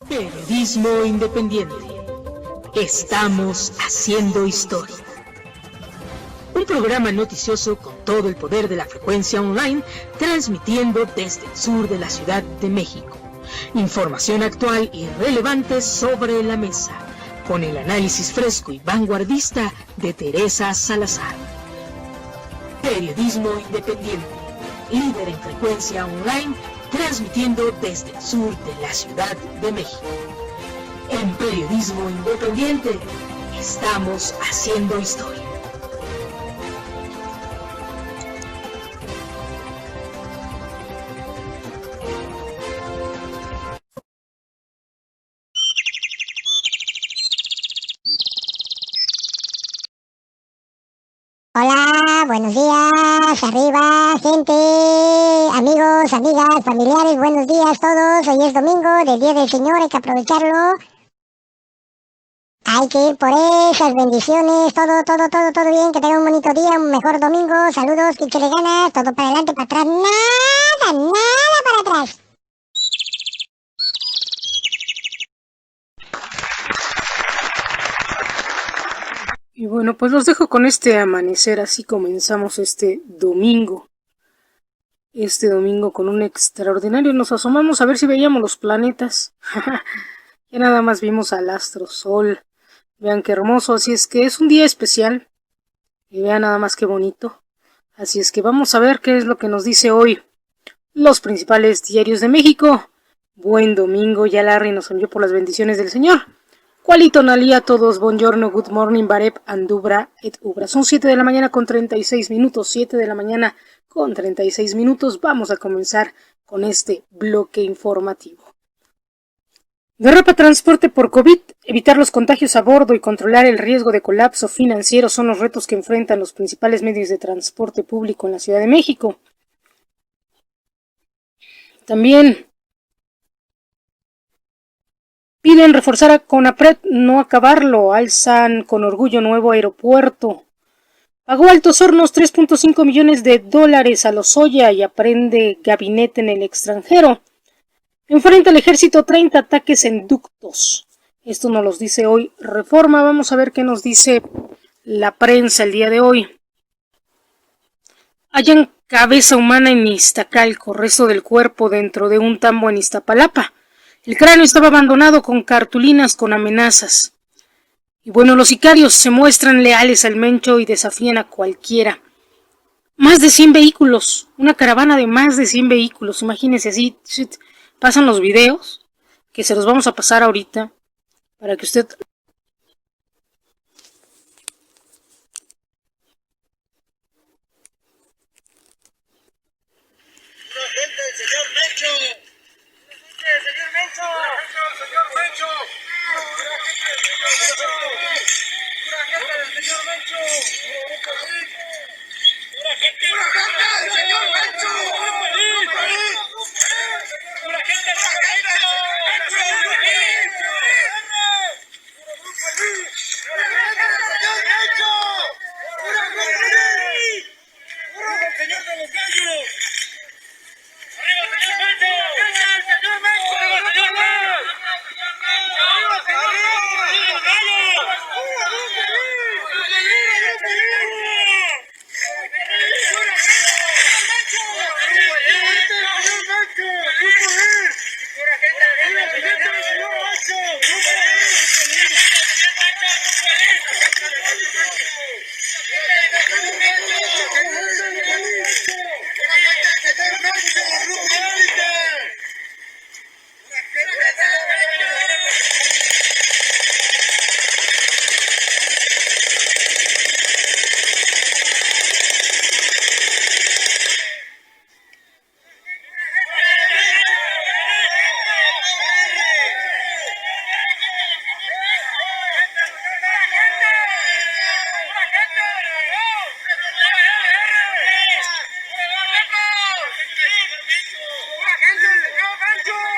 Periodismo independiente. Estamos haciendo historia. Un programa noticioso con todo el poder de la frecuencia online, transmitiendo desde el sur de la Ciudad de México. Información actual y relevante sobre la mesa, con el análisis fresco y vanguardista de Teresa Salazar. Periodismo independiente, líder en frecuencia online, transmitiendo desde el sur de la Ciudad de México. En Periodismo Independiente, estamos haciendo historia. Hola, buenos días, arriba, gente, amigos, amigas, familiares, buenos días todos. Hoy es domingo, del Día del Señor, hay que aprovecharlo. Hay que ir por esas bendiciones, todo bien, que tengan un bonito día, un mejor domingo, saludos, que échale ganas, todo para adelante, para atrás, nada para atrás. Y bueno, pues los dejo con este amanecer, así comenzamos este domingo. Este domingo con un extraordinario, nos asomamos a ver si veíamos los planetas. Ya nada más vimos al astro Sol. Vean qué hermoso, así es que es un día especial. Y vean nada más qué bonito. Así es que vamos a ver qué es lo que nos dice hoy los principales diarios de México. Buen domingo, ya Larry nos envió por las bendiciones del Señor. Qualito nalia a todos, buongiorno, good morning, barep, andubra et ubra. Son 7 de la mañana con 36 minutos, 7 de la mañana con 36 minutos. Vamos a comenzar con este bloque informativo. Derrapa transporte por COVID, evitar los contagios a bordo y controlar el riesgo de colapso financiero son los retos que enfrentan los principales medios de transporte público en la Ciudad de México. También piden reforzar a CONAPRED, no acabarlo. Alzan con orgullo nuevo aeropuerto. Pagó Altos Hornos $3.5 millones a Lozoya y aprende gabinete en el extranjero. Enfrenta al ejército 30 ataques en ductos. Esto nos los dice hoy Reforma. Vamos a ver qué nos dice la prensa el día de hoy. Hallan cabeza humana en Iztacalco, resto del cuerpo dentro de un tambo en Iztapalapa. El cráneo estaba abandonado con cartulinas con amenazas. Y bueno, los sicarios se muestran leales al Mencho y desafían a cualquiera. Más de 100 vehículos, una caravana de más de 100 vehículos, imagínense así, pasan los videos, que se los vamos a pasar ahorita, para que usted...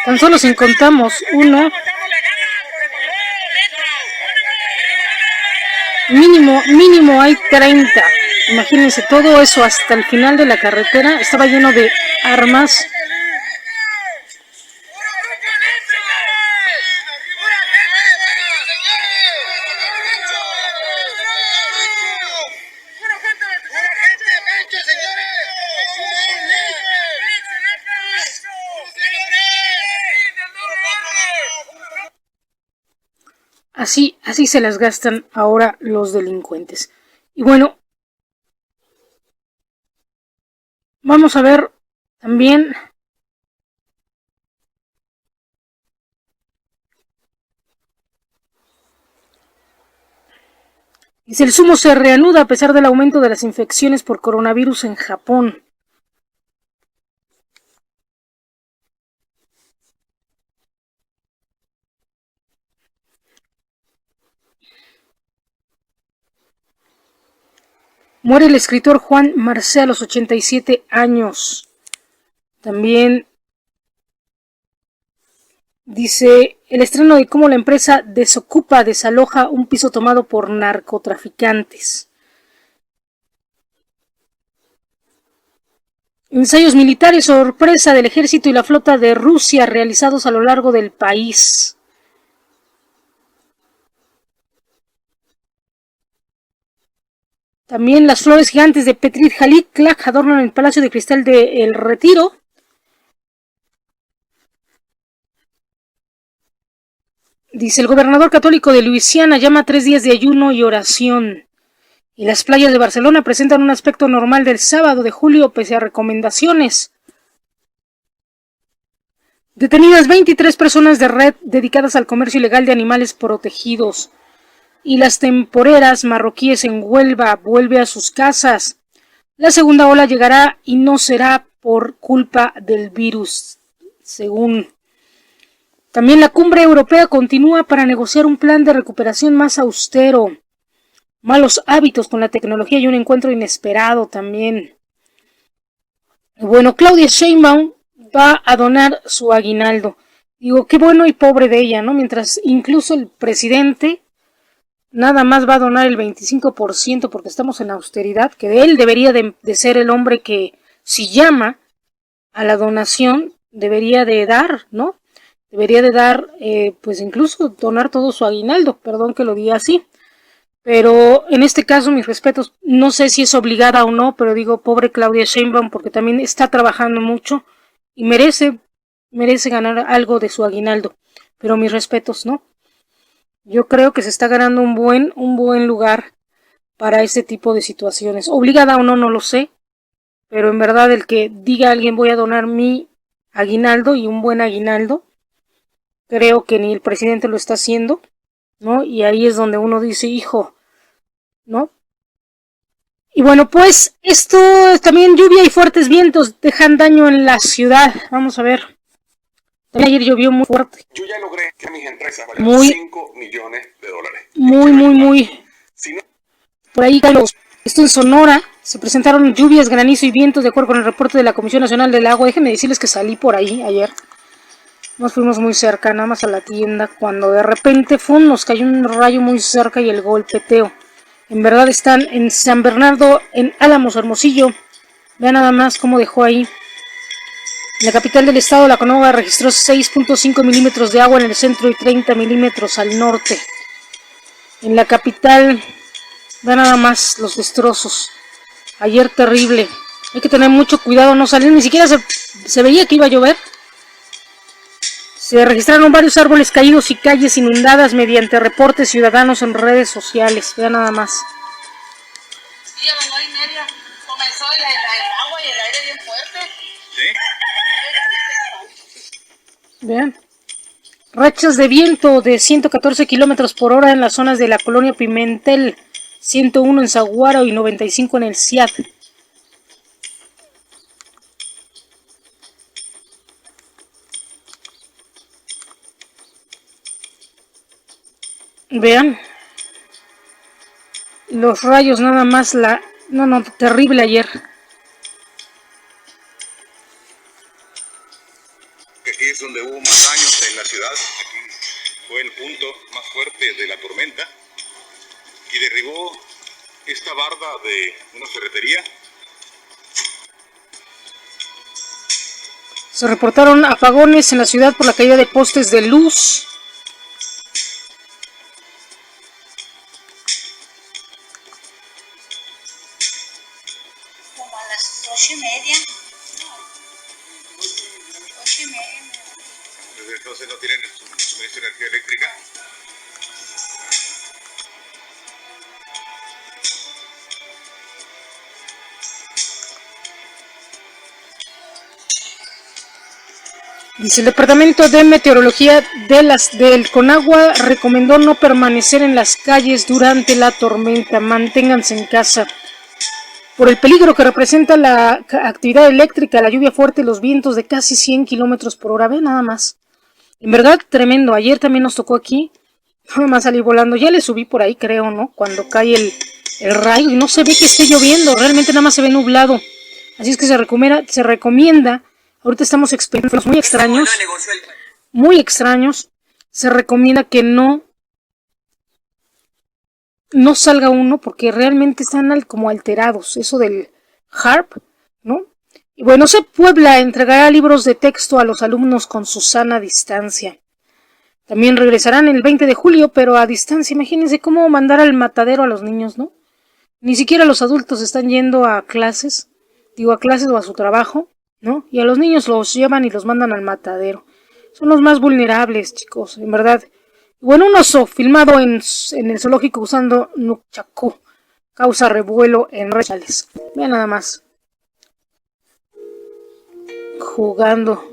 Tan solo si contamos uno, mínimo hay 30. Imagínense, todo eso hasta el final de la carretera estaba lleno de armas. Así se las gastan ahora los delincuentes. Y bueno, vamos a ver también dice, el sumo se reanuda a pesar del aumento de las infecciones por coronavirus en Japón. Muere el escritor Juan Marcé a los 87 años. También dice, el estreno de cómo la empresa Desocupa desaloja un piso tomado por narcotraficantes. Ensayos militares sorpresa del ejército y la flota de Rusia realizados a lo largo del país. También las flores gigantes de Petrit Halik adornan el Palacio de Cristal de El Retiro. Dice, el gobernador católico de Luisiana llama a 3 días de ayuno y oración. Y las playas de Barcelona presentan un aspecto normal del sábado de julio pese a recomendaciones. Detenidas 23 personas de red dedicadas al comercio ilegal de animales protegidos. Y las temporeras marroquíes en Huelva vuelve a sus casas. La segunda ola llegará y no será por culpa del virus, según. También la cumbre europea continúa para negociar un plan de recuperación más austero. Malos hábitos con la tecnología y un encuentro inesperado también. Bueno, Claudia Sheinbaum va a donar su aguinaldo. Digo, qué bueno y pobre de ella, ¿no? Mientras incluso el presidente nada más va a donar el 25% porque estamos en austeridad, que de él debería de ser el hombre que, si llama a la donación, debería de dar, ¿no? Debería de dar, pues incluso donar todo su aguinaldo, perdón que lo diga así. Pero en este caso, mis respetos, no sé si es obligada o no, pero digo, pobre Claudia Sheinbaum, porque también está trabajando mucho y merece ganar algo de su aguinaldo. Pero mis respetos, ¿no? Yo creo que se está ganando un buen lugar para este tipo de situaciones. Obligada o no, no lo sé. Pero en verdad el que diga a alguien voy a donar mi aguinaldo y un buen aguinaldo, creo que ni el presidente lo está haciendo, ¿no? Y ahí es donde uno dice, hijo, ¿no? Y bueno, pues esto también lluvia y fuertes vientos dejan daño en la ciudad. Vamos a ver. Ayer llovió muy fuerte. Yo ya logré que mis empresas valgan 5 millones de dólares. Muy. Por ahí, Carlos, esto en Sonora, se presentaron lluvias, granizo y vientos de acuerdo con el reporte de la Comisión Nacional del Agua. Déjenme decirles que salí por ahí ayer. Nos fuimos muy cerca, nada más a la tienda, cuando de repente nos cayó un rayo muy cerca y el golpeteo. En verdad están en San Bernardo, en Álamos, Hermosillo. Vean nada más cómo dejó ahí. En la capital del estado, la Conagua registró 6.5 milímetros de agua en el centro y 30 milímetros al norte. En la capital, vean nada más los destrozos. Ayer terrible. Hay que tener mucho cuidado, no salir. Ni siquiera se veía que iba a llover. Se registraron varios árboles caídos y calles inundadas mediante reportes ciudadanos en redes sociales. Vean nada más. Sí, a las 9:30 comenzó el agua y el aire bien fuerte. ¿Sí? Vean. Rachas de viento de 114 kilómetros por hora en las zonas de la colonia Pimentel, 101 en Saguaro y 95 en el CIAD. Vean. Los rayos nada más No, terrible ayer. Aquí es donde hubo más daños en la ciudad. Aquí fue el punto más fuerte de la tormenta y derribó esta barda de una ferretería. Se reportaron apagones en la ciudad por la caída de postes de luz. Como a las 8:30. 8:30. Desde entonces no tienen suministro de energía eléctrica. Dice, el Departamento de Meteorología del Conagua recomendó no permanecer en las calles durante la tormenta. Manténganse en casa. Por el peligro que representa la actividad eléctrica, la lluvia fuerte y los vientos de casi 100 kilómetros por hora. Ve nada más. En verdad, tremendo. Ayer también nos tocó aquí. Nada más salir volando. Ya le subí por ahí, creo, ¿no? Cuando cae el rayo y no se ve que esté lloviendo. Realmente nada más se ve nublado. Así es que se recomienda. Ahorita estamos experimentando muy extraños. Muy extraños. Se recomienda que no salga uno porque realmente están como alterados. Eso del HARP, ¿no? Y bueno, Puebla entregará libros de texto a los alumnos con su sana distancia. También regresarán el 20 de julio, pero a distancia. Imagínense cómo mandar al matadero a los niños, ¿no? Ni siquiera los adultos están yendo a clases. Digo, a clases o a su trabajo, ¿no? Y a los niños los llevan y los mandan al matadero. Son los más vulnerables, chicos, en verdad. Bueno, un oso filmado en el zoológico usando nunchaku causa revuelo en redes sociales. Vean nada más. Jugando.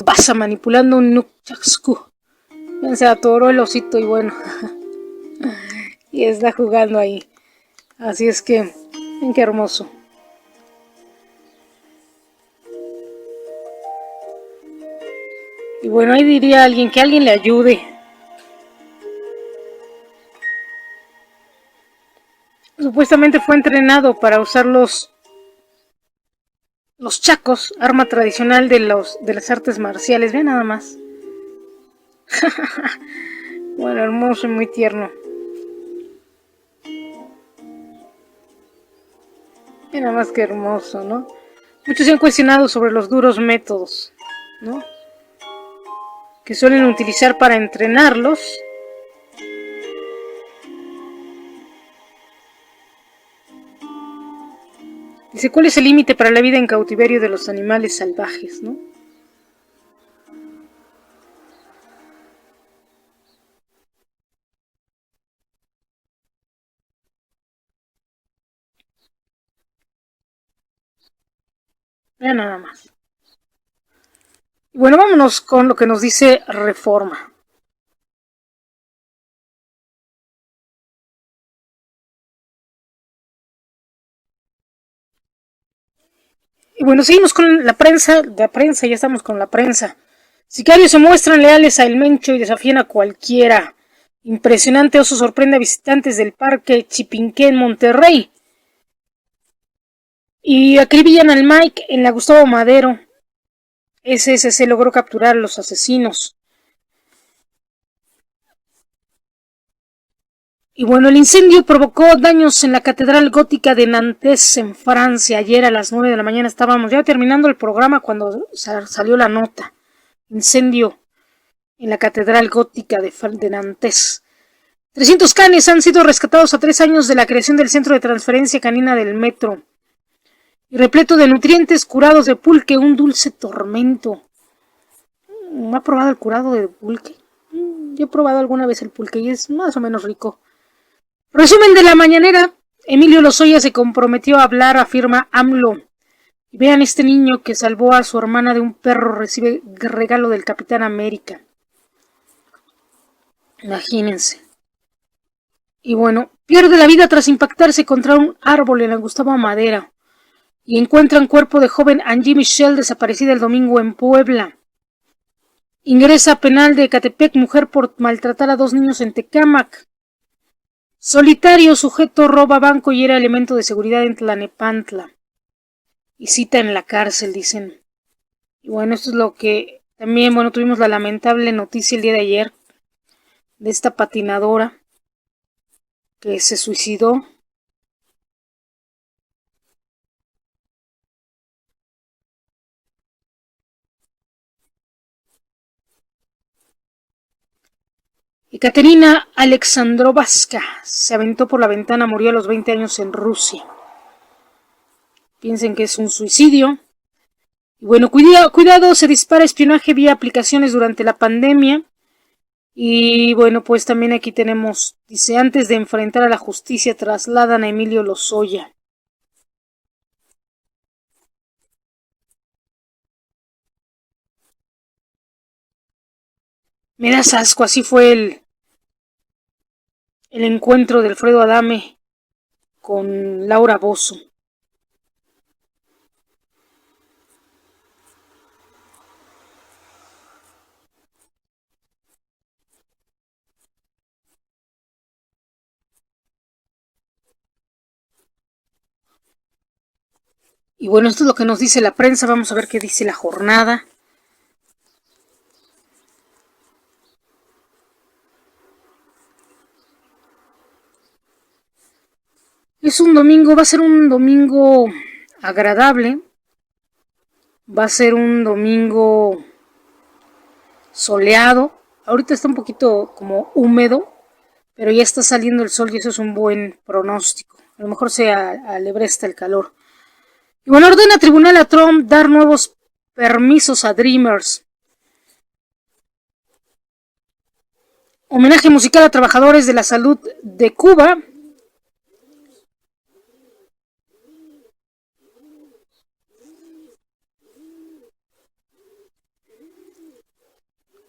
Pasa manipulando un nunchaku. Vean, se atoró el osito y bueno. Y está jugando ahí. Así es que, ven qué hermoso. Y bueno, ahí diría alguien que alguien le ayude. Supuestamente fue entrenado para usar los chacos, arma tradicional de las artes marciales. Vean nada más. Bueno, hermoso y muy tierno. Vean nada más que hermoso, ¿no? Muchos se han cuestionado sobre los duros métodos, ¿no? Que suelen utilizar para entrenarlos. Dice, ¿cuál es el límite para la vida en cautiverio de los animales salvajes, no? Ya nada más. Bueno, vámonos con lo que nos dice Reforma. Y bueno, seguimos con la prensa, ya estamos con la prensa. Sicarios se muestran leales a El Mencho y desafían a cualquiera. Impresionante oso sorprende a visitantes del parque Chipinqué en Monterrey. Y acribillan al Mike en la Gustavo Madero. SSC logró capturar a los asesinos. Y bueno, el incendio provocó daños en la Catedral Gótica de Nantes, en Francia. Ayer a las 9 de la mañana estábamos ya terminando el programa cuando salió la nota. Incendio en la Catedral Gótica de Nantes. 300 canes han sido rescatados a 3 años de la creación del Centro de Transferencia Canina del Metro. Y repleto de nutrientes, curados de pulque, un dulce tormento. ¿Ha probado el curado de pulque? Yo he probado alguna vez el pulque y es más o menos rico. Resumen de la mañanera. Emilio Lozoya se comprometió a hablar, afirma AMLO. Y vean, este niño que salvó a su hermana de un perro recibe regalo del Capitán América. Imagínense. Y bueno, pierde la vida tras impactarse contra un árbol en la Gustavo Madero. Y encuentran cuerpo de joven Angie Michelle desaparecida el domingo en Puebla. Ingresa a penal de Ecatepec mujer por maltratar a 2 niños en Tecámac. Solitario sujeto roba banco y era elemento de seguridad en Tlanepantla. Y cita en la cárcel, dicen. Y bueno, esto es lo que también, bueno, tuvimos la lamentable noticia el día de ayer de esta patinadora que se suicidó. Ekaterina Alexandrovska se aventó por la ventana, murió a los 20 años en Rusia. Piensen que es un suicidio. Y bueno, cuidado, se dispara espionaje vía aplicaciones durante la pandemia. Y bueno, pues también aquí tenemos, dice, antes de enfrentar a la justicia trasladan a Emilio Lozoya. Me das asco, así fue el encuentro de Alfredo Adame con Laura Bozzo. Y bueno, esto es lo que nos dice la prensa. Vamos a ver qué dice La Jornada. Es un domingo, va a ser un domingo agradable. Va a ser un domingo soleado. Ahorita está un poquito como húmedo, pero ya está saliendo el sol y eso es un buen pronóstico. A lo mejor se alebresta el calor. Y bueno, ordena tribunal a Trump dar nuevos permisos a Dreamers. Homenaje musical a trabajadores de la salud de Cuba.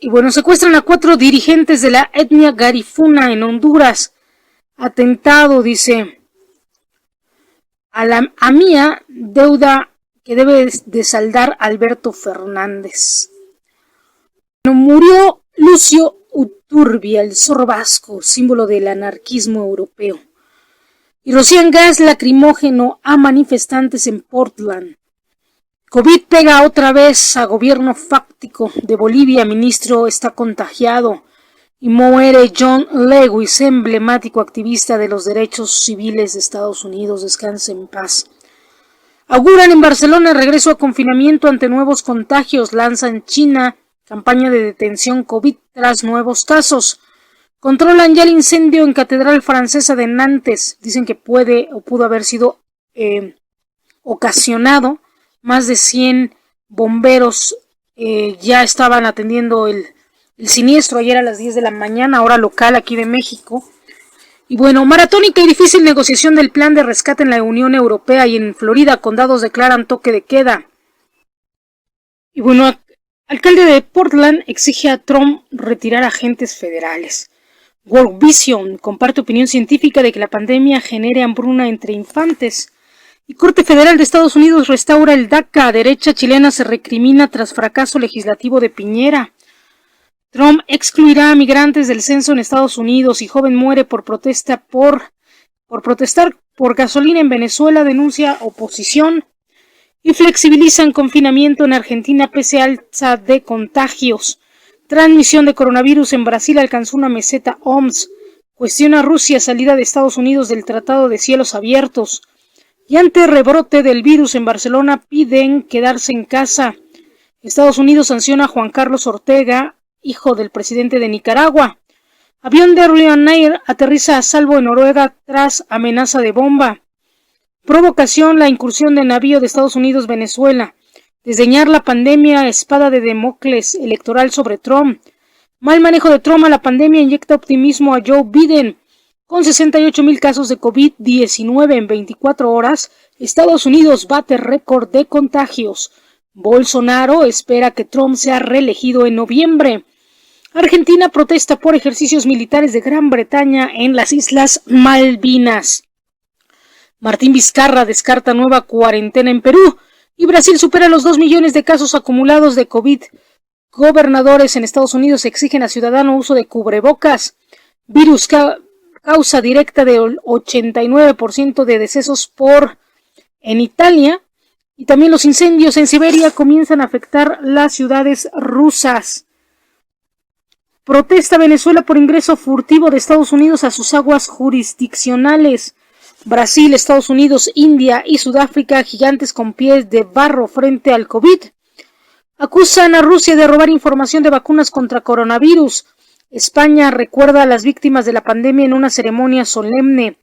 Y bueno, secuestran a 4 dirigentes de la etnia Garifuna en Honduras. Atentado, dice. A mía, deuda que debe de saldar Alberto Fernández. Bueno, murió Lucio Uturbia, el zorro vasco, símbolo del anarquismo europeo. Y rocían gas lacrimógeno a manifestantes en Portland. COVID pega otra vez a gobierno fáctico de Bolivia. Ministro está contagiado. Y muere John Lewis, emblemático activista de los derechos civiles de Estados Unidos. Descanse en paz. Auguran en Barcelona regreso a confinamiento ante nuevos contagios. Lanzan China campaña de detención COVID tras nuevos casos. Controlan ya el incendio en Catedral Francesa de Nantes. Dicen que puede o pudo haber sido ocasionado. Más de 100 bomberos ya estaban atendiendo el siniestro ayer a las 10 de la mañana, hora local aquí de México. Y bueno, maratónica y difícil negociación del plan de rescate en la Unión Europea y en Florida, condados declaran toque de queda. Y bueno, alcalde de Portland exige a Trump retirar agentes federales. World Vision comparte opinión científica de que la pandemia genere hambruna entre infantes. Y Corte Federal de Estados Unidos restaura el DACA. Derecha chilena se recrimina tras fracaso legislativo de Piñera. Trump excluirá a migrantes del censo en Estados Unidos y joven muere por protestar por gasolina en Venezuela, denuncia oposición. Y flexibilizan confinamiento en Argentina pese a alza de contagios. Transmisión de coronavirus en Brasil alcanzó una meseta OMS. Cuestiona Rusia salida de Estados Unidos del Tratado de Cielos Abiertos. Y ante rebrote del virus en Barcelona piden quedarse en casa. Estados Unidos sanciona a Juan Carlos Ortega, hijo del presidente de Nicaragua. Avión de Ryanair aterriza a salvo en Noruega tras amenaza de bomba. Provocación, la incursión de navío de Estados Unidos Venezuela. Desdeñar la pandemia, espada de Damocles electoral sobre Trump. Mal manejo de Trump a la pandemia inyecta optimismo a Joe Biden. Con 68,000 casos de COVID-19 en 24 horas, Estados Unidos bate récord de contagios. Bolsonaro espera que Trump sea reelegido en noviembre. Argentina protesta por ejercicios militares de Gran Bretaña en las Islas Malvinas. Martín Vizcarra descarta nueva cuarentena en Perú. Y Brasil supera los 2 millones de casos acumulados de COVID. Gobernadores en Estados Unidos exigen a ciudadanos uso de cubrebocas. Virus causa directa del 89% de decesos en Italia. Y también los incendios en Siberia comienzan a afectar las ciudades rusas. Protesta Venezuela por ingreso furtivo de Estados Unidos a sus aguas jurisdiccionales. Brasil, Estados Unidos, India y Sudáfrica, gigantes con pies de barro frente al COVID. Acusan a Rusia de robar información de vacunas contra coronavirus. España recuerda a las víctimas de la pandemia en una ceremonia solemne.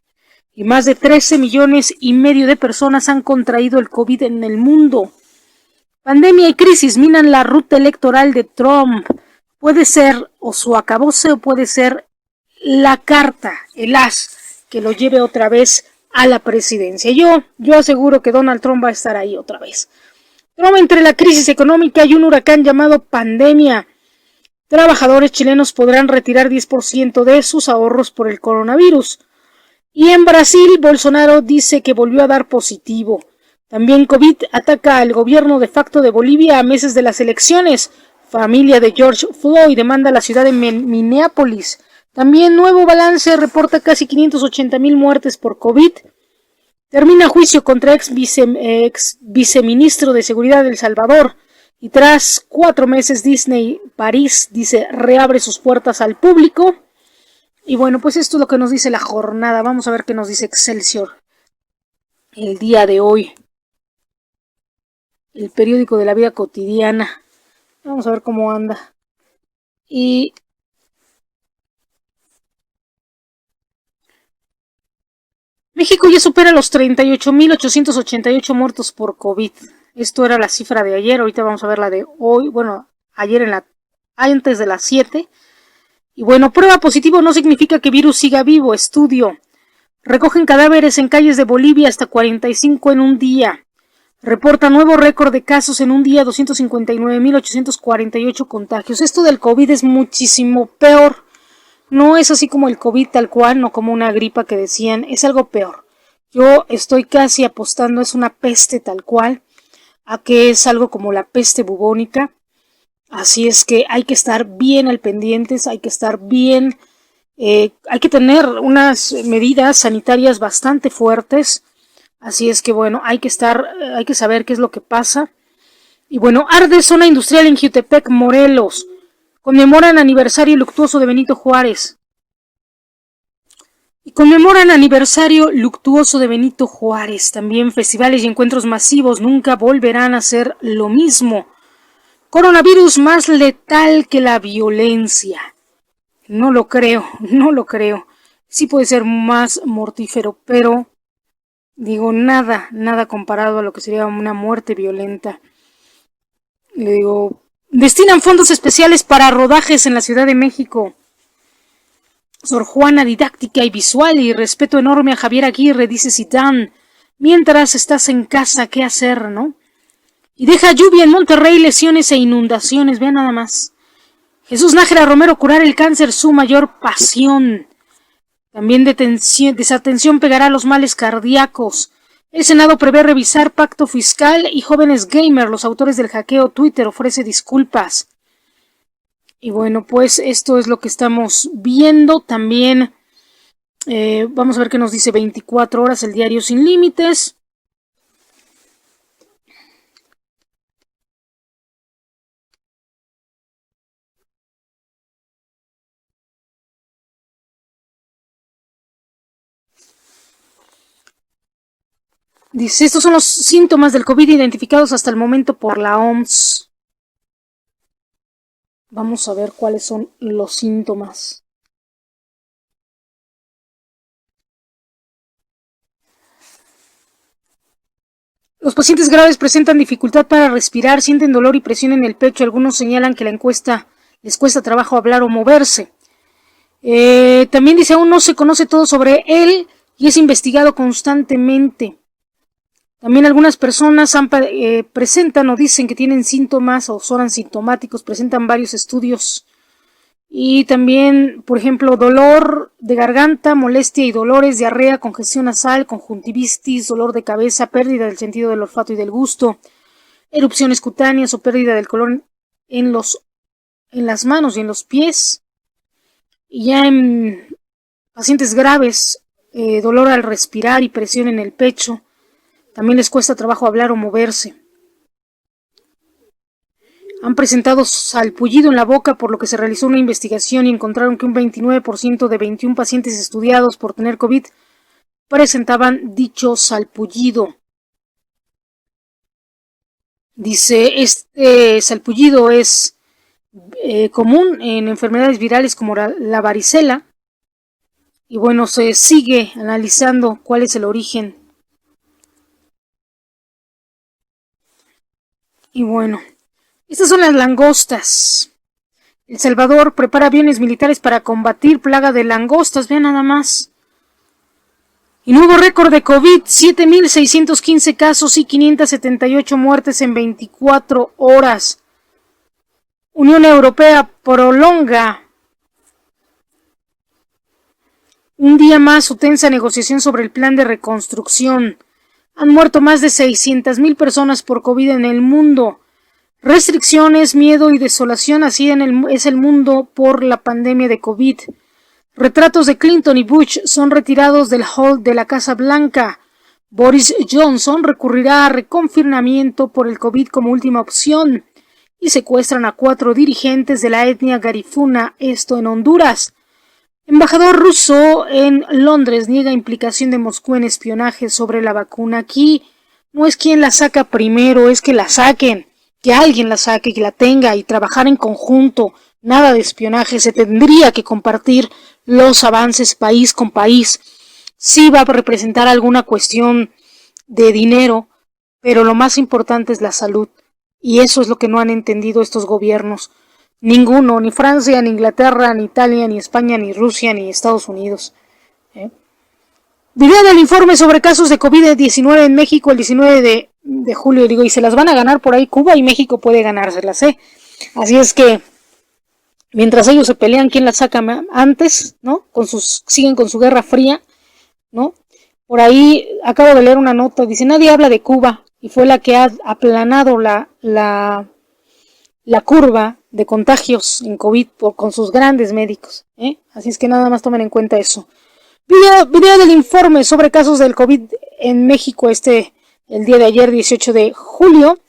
Y más de 13,5 millones de personas han contraído el COVID en el mundo. Pandemia y crisis minan la ruta electoral de Trump. Puede ser o su acabose o puede ser la carta, el as, que lo lleve otra vez a la presidencia. Yo aseguro que Donald Trump va a estar ahí otra vez. Trump entre la crisis económica y un huracán llamado pandemia. trabajadores chilenos podrán retirar 10% de sus ahorros por el coronavirus. Y en Brasil, Bolsonaro dice que volvió a dar positivo. También COVID ataca al gobierno de facto de Bolivia a meses de las elecciones. Familia de George Floyd demanda a la ciudad de Minneapolis. También nuevo balance reporta casi 580,000 muertes por COVID. Termina juicio contra ex viceministro de Seguridad de El Salvador. Y tras 4 meses Disney París dice reabre sus puertas al público. Y bueno, pues esto es lo que nos dice la jornada. Vamos a ver qué nos dice Excelsior el día de hoy. El periódico de la vida cotidiana. Vamos a ver cómo anda. Y México ya supera los 38,888 muertos por COVID. Esto era la cifra de ayer. Ahorita vamos a ver la de hoy. Bueno, ayer antes de las 7. Y bueno, prueba positivo no significa que virus siga vivo. Estudio. Recogen cadáveres en calles de Bolivia hasta 45 en un día. Reporta nuevo récord de casos en un día, 259,848 contagios. Esto del COVID es muchísimo peor. No es así como el COVID tal cual, no como una gripa que decían, es algo peor. Yo estoy casi apostando, es una peste tal cual, a que es algo como la peste bubónica. Así es que hay que estar bien al pendientes, hay que estar bien, hay que tener unas medidas sanitarias bastante fuertes. Así es que bueno, hay que saber qué es lo que pasa. Y bueno, arde zona industrial en Jiutepec, Morelos. Conmemoran aniversario luctuoso de Benito Juárez. También festivales y encuentros masivos nunca volverán a ser lo mismo. Coronavirus más letal que la violencia. No lo creo. Sí puede ser más mortífero, pero digo, nada comparado a lo que sería una muerte violenta. Le digo, destinan fondos especiales para rodajes en la Ciudad de México. Sor Juana didáctica y visual y respeto enorme a Javier Aguirre, dice Zidane. Mientras estás en casa, ¿qué hacer, no? Y deja lluvia en Monterrey, lesiones e inundaciones, vean nada más. Jesús Nájera Romero, curar el cáncer, su mayor pasión. También desatención pegará a los males cardíacos. El Senado prevé revisar pacto fiscal y jóvenes gamer, los autores del hackeo Twitter, ofrece disculpas. Y bueno, pues esto es lo que estamos viendo. También vamos a ver qué nos dice 24 horas, el diario Sin Límites. Dice, estos son los síntomas del COVID identificados hasta el momento por la OMS. Vamos a ver cuáles son los síntomas. Los pacientes graves presentan dificultad para respirar, sienten dolor y presión en el pecho. Algunos señalan que les cuesta trabajo hablar o moverse. También dice, aún no se conoce todo sobre él y es investigado constantemente. También algunas personas presentan o dicen que tienen síntomas o son asintomáticos, presentan varios estudios. Y también, por ejemplo, dolor de garganta, molestia y dolores, diarrea, congestión nasal, conjuntivitis, dolor de cabeza, pérdida del sentido del olfato y del gusto, erupciones cutáneas o pérdida del color en las manos y en los pies. Y ya en pacientes graves, dolor al respirar y presión en el pecho. También les cuesta trabajo hablar o moverse. Han presentado salpullido en la boca, por lo que se realizó una investigación y encontraron que un 29% de 21 pacientes estudiados por tener COVID presentaban dicho salpullido. Dice, este salpullido es común en enfermedades virales como la varicela. Y bueno, se sigue analizando cuál es el origen. Y bueno, estas son las langostas. El Salvador prepara aviones militares para combatir plaga de langostas. Vean nada más. Y nuevo récord de COVID, 7,615 casos y 578 muertes en 24 horas. Unión Europea prolonga un día más su tensa negociación sobre el plan de reconstrucción. Han muerto más de 600,000 personas por COVID en el mundo. Restricciones, miedo y desolación, así es el mundo por la pandemia de COVID. Retratos de Clinton y Bush son retirados del hall de la Casa Blanca. Boris Johnson recurrirá a reconfinamiento por el COVID como última opción. Y secuestran a 4 dirigentes de la etnia Garifuna, esto en Honduras. Embajador ruso en Londres niega implicación de Moscú en espionaje sobre la vacuna. Aquí no es quien la saca primero, es que la saquen, que alguien la saque, que la tenga y trabajar en conjunto. Nada de espionaje, se tendría que compartir los avances país con país. Sí va a representar alguna cuestión de dinero, pero lo más importante es la salud. Y eso es lo que no han entendido estos gobiernos. Ninguno, ni Francia, ni Inglaterra, ni Italia, ni España, ni Rusia, ni Estados Unidos. Video del informe sobre casos de COVID-19 en México el 19 de julio. Digo, y se las van a ganar por ahí. Cuba y México puede ganárselas, Así es que, mientras ellos se pelean quién las saca antes, ¿no? Siguen con su guerra fría, ¿no? Por ahí acabo de leer una nota, dice, nadie habla de Cuba, y fue la que ha aplanado la curva de contagios en COVID con sus grandes médicos, Así es que nada más tomen en cuenta eso. Video del informe sobre casos del COVID en México el día de ayer, 18 de julio.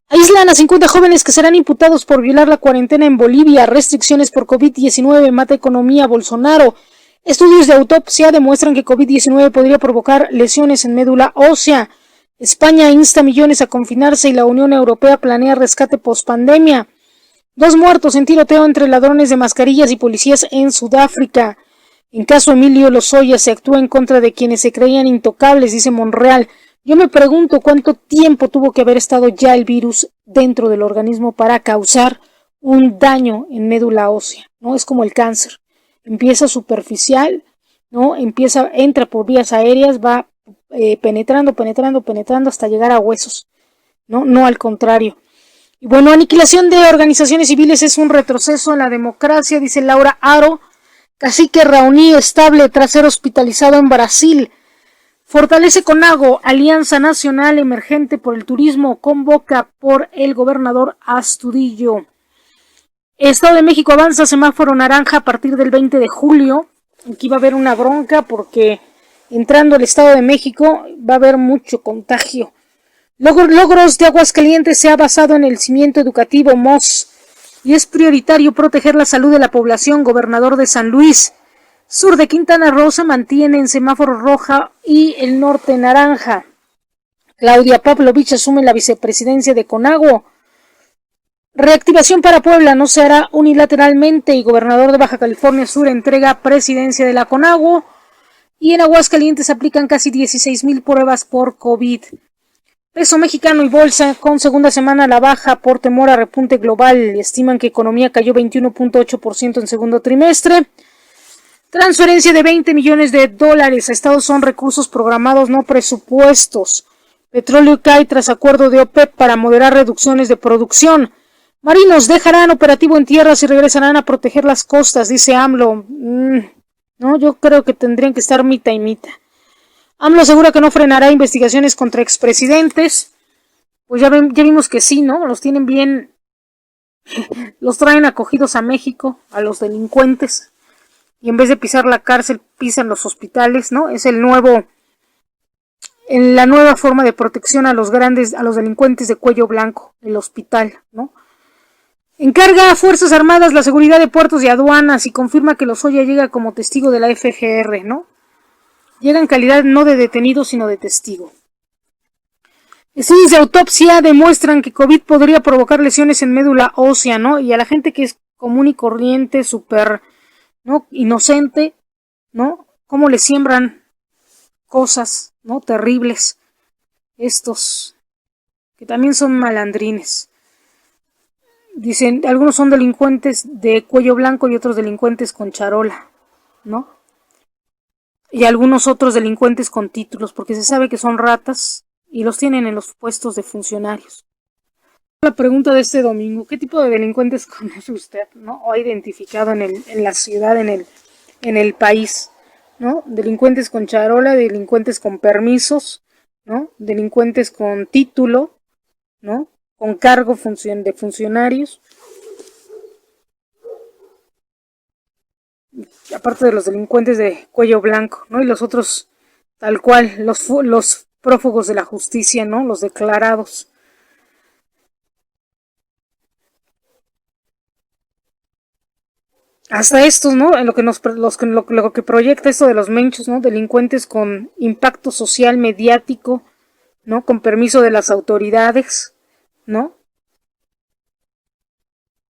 Aíslan a 50 jóvenes que serán imputados por violar la cuarentena en Bolivia. Restricciones por COVID-19 mata economía Bolsonaro. Estudios de autopsia demuestran que COVID-19 podría provocar lesiones en médula ósea. España insta a millones a confinarse y la Unión Europea planea rescate pospandemia. 2 muertos en tiroteo entre ladrones de mascarillas y policías en Sudáfrica. En caso Emilio Lozoya se actúa en contra de quienes se creían intocables, dice Monreal. Yo me pregunto cuánto tiempo tuvo que haber estado ya el virus dentro del organismo para causar un daño en médula ósea, ¿no? Es como el cáncer. Empieza superficial, ¿no? Entra por vías aéreas, va penetrando hasta llegar a huesos, no al contrario. Y bueno, aniquilación de organizaciones civiles es un retroceso en la democracia, dice Laura Aro. Cacique Raoni estable tras ser hospitalizado en Brasil. Fortalece CONAGO, Alianza Nacional Emergente por el Turismo, convoca por el gobernador Astudillo. Estado de México avanza semáforo naranja a partir del 20 de julio. Aquí va a haber una bronca porque entrando al Estado de México va a haber mucho contagio. Logros de Aguascalientes se ha basado en el cimiento educativo MOS y es prioritario proteger la salud de la población. Gobernador de San Luis. Sur de Quintana Roo se mantiene en semáforo roja y el norte naranja. Claudia Pavlovich asume la vicepresidencia de CONAGO. Reactivación para Puebla no se hará unilateralmente y gobernador de Baja California Sur entrega presidencia de la CONAGO. Y en Aguascalientes aplican casi 16,000 pruebas por COVID. Peso mexicano y bolsa con segunda semana a la baja por temor a repunte global. Estiman que economía cayó 21.8% en segundo trimestre. Transferencia de $20 millones a Estados son recursos programados, no presupuestos. Petróleo cae tras acuerdo de OPEP para moderar reducciones de producción. Marinos dejarán operativo en tierras y regresarán a proteger las costas, dice AMLO. No, yo creo que tendrían que estar mitad y mitad. AMLO asegura que no frenará investigaciones contra expresidentes. Pues ya vimos que sí, ¿no? Los tienen bien, los traen acogidos a México, a los delincuentes. Y en vez de pisar la cárcel, pisan los hospitales, ¿no? Es la nueva forma de protección a los delincuentes de cuello blanco, el hospital, ¿no? Encarga a Fuerzas Armadas la seguridad de puertos y aduanas y confirma que Lozoya llega como testigo de la FGR, ¿no? Llega en calidad no de detenido, sino de testigo. Estudios de autopsia demuestran que COVID podría provocar lesiones en médula ósea, ¿no? Y a la gente que es común y corriente, súper, ¿no? Inocente, ¿no? Cómo le siembran cosas, ¿no? Terribles. Estos, que también son malandrines. Dicen, algunos son delincuentes de cuello blanco y otros delincuentes con charola, ¿no? Y algunos otros delincuentes con títulos, porque se sabe que son ratas y los tienen en los puestos de funcionarios. La pregunta de este domingo: ¿qué tipo de delincuentes conoce usted, ¿no? O ha identificado en la ciudad, en el país, ¿no? Delincuentes con charola, delincuentes con permisos, ¿no? Delincuentes con título, ¿no? Con cargo de funcionarios. Aparte de los delincuentes de cuello blanco, ¿no? Y los otros, tal cual, los prófugos de la justicia, ¿no? Los declarados. Hasta estos, ¿no? En lo que lo que proyecta esto de los menchos, ¿no? Delincuentes con impacto social mediático, ¿no? Con permiso de las autoridades, ¿no?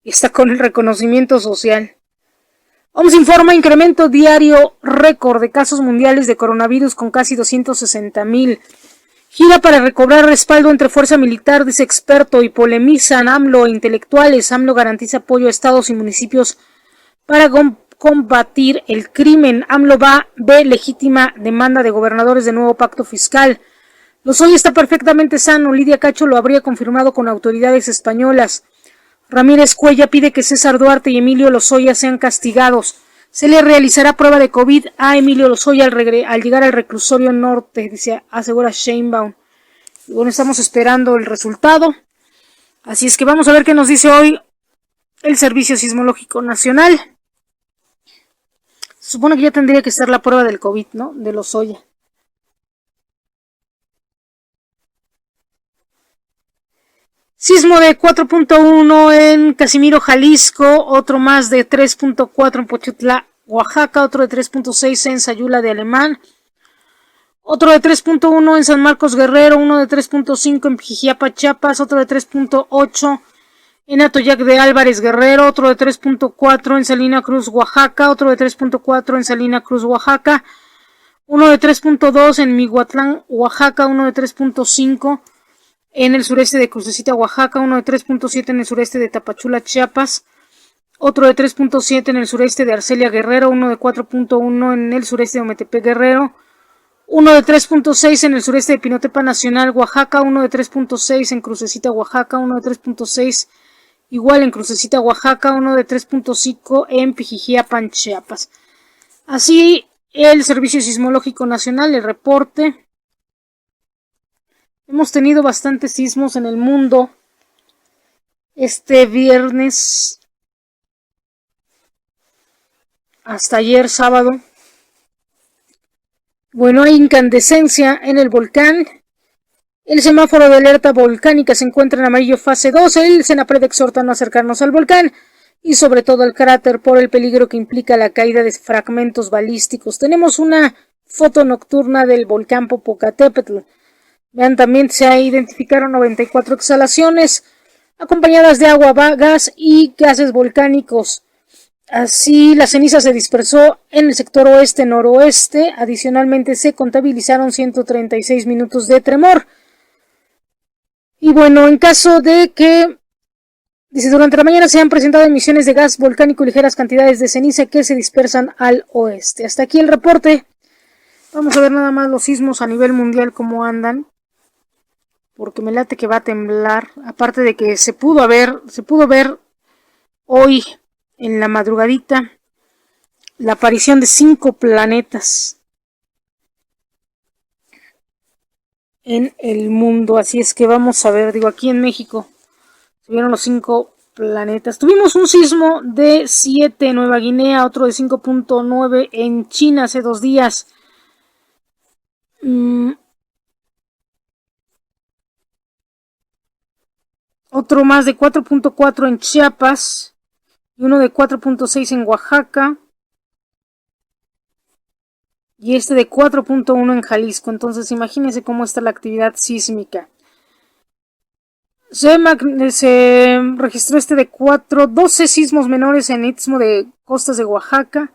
Y está con el reconocimiento social. OMS informa incremento diario récord de casos mundiales de coronavirus con casi 260,000. Gira para recobrar respaldo entre fuerza militar, dice experto, y polemizan AMLO e intelectuales. AMLO garantiza apoyo a estados y municipios para combatir el crimen. AMLO ve legítima demanda de gobernadores de nuevo pacto fiscal. Lozoya está perfectamente sano. Lidia Cacho lo habría confirmado con autoridades españolas. Ramírez Cuella pide que César Duarte y Emilio Lozoya sean castigados. Se le realizará prueba de COVID a Emilio Lozoya al llegar al reclusorio norte, dice, asegura Sheinbaum. Y bueno, estamos esperando el resultado. Así es que vamos a ver qué nos dice hoy el Servicio Sismológico Nacional. Se supone que ya tendría que estar la prueba del COVID, ¿no? De Lozoya. Sismo de 4.1 en Casimiro, Jalisco, otro más de 3.4 en Pochutla, Oaxaca, otro de 3.6 en Sayula de Alemán, otro de 3.1 en San Marcos, Guerrero, uno de 3.5 en Pijijiapa, Chiapas, otro de 3.8 en Atoyac de Álvarez, Guerrero, otro de 3.4 en Salina Cruz, Oaxaca, otro de 3.4 en Salina Cruz, Oaxaca, uno de 3.2 en Mihuatlán, Oaxaca, uno de 3.5 en el sureste de Crucecita, Oaxaca, uno de 3.7 en el sureste de Tapachula, Chiapas, otro de 3.7 en el sureste de Arcelia, Guerrero, uno de 4.1 en el sureste de Ometepec, Guerrero, uno de 3.6 en el sureste de Pinotepa Nacional, Oaxaca, uno de 3.6 en Crucecita, Oaxaca, uno de 3.6 igual en Crucecita, Oaxaca, uno de 3.5 en Pijijiapan, Chiapas. Así, el Servicio Sismológico Nacional, el reporte. Hemos tenido bastantes sismos en el mundo. Este viernes hasta ayer sábado. Bueno, hay incandescencia en el volcán. El semáforo de alerta volcánica se encuentra en amarillo fase 2. El Senapred exhorta a no acercarnos al volcán y sobre todo al cráter por el peligro que implica la caída de fragmentos balísticos. Tenemos una foto nocturna del volcán Popocatépetl. Vean, también se identificaron 94 exhalaciones acompañadas de agua, gas y gases volcánicos. Así, la ceniza se dispersó en el sector oeste-noroeste. Adicionalmente, se contabilizaron 136 minutos de tremor. Y bueno, en caso de que, dice, durante la mañana se han presentado emisiones de gas volcánico y ligeras cantidades de ceniza que se dispersan al oeste. Hasta aquí el reporte. Vamos a ver nada más los sismos a nivel mundial cómo andan, porque me late que va a temblar. Aparte de que se pudo ver hoy en la madrugadita la aparición de 5 planetas en el mundo. Así es que vamos a ver, digo, aquí en México se vieron los 5 planetas. Tuvimos un sismo de 7 en Nueva Guinea, otro de 5.9 en China hace 2 días. Otro más de 4.4 en Chiapas y uno de 4.6 en Oaxaca y este de 4.1 en Jalisco. Entonces imagínense cómo está la actividad sísmica. Se registró este de 12 sismos menores en Istmo de Costas de Oaxaca,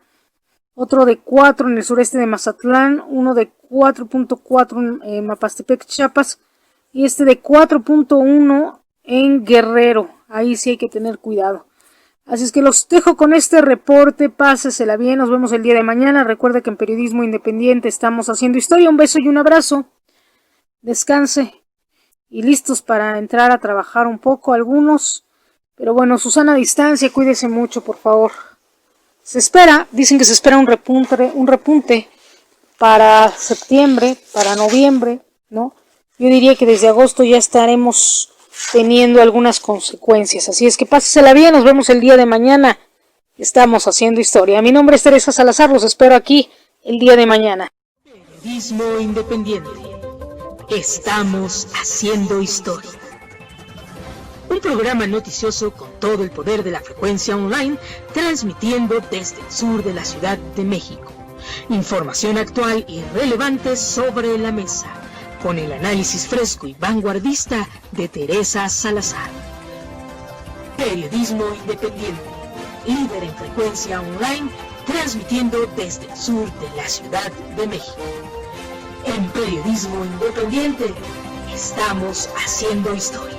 otro de 4 en el sureste de Mazatlán, uno de 4.4 en Mapastepec, Chiapas, y este de 4.1 en Guerrero. Ahí sí hay que tener cuidado. Así es que los dejo con este reporte. Pásesela bien, nos vemos el día de mañana. Recuerda que en Periodismo Independiente estamos haciendo historia. Un beso y un abrazo. Descanse. y listos para entrar a trabajar un poco algunos. Pero bueno, Susana a distancia, cuídese mucho, por favor. Dicen que se espera un repunte para septiembre, para noviembre, ¿no? Yo diría que desde agosto ya estaremos teniendo algunas consecuencias. Así es que pásesela bien, nos vemos el día de mañana. Estamos haciendo historia. Mi nombre es Teresa Salazar, los espero aquí el día de mañana. Periodismo independiente. Estamos haciendo historia. Un programa noticioso con todo el poder de la frecuencia online, transmitiendo desde el sur de la Ciudad de México. Información actual y relevante sobre la mesa, con el análisis fresco y vanguardista de Teresa Salazar. Periodismo independiente, líder en frecuencia online, transmitiendo desde el sur de la Ciudad de México. En Periodismo Independiente, estamos haciendo historia.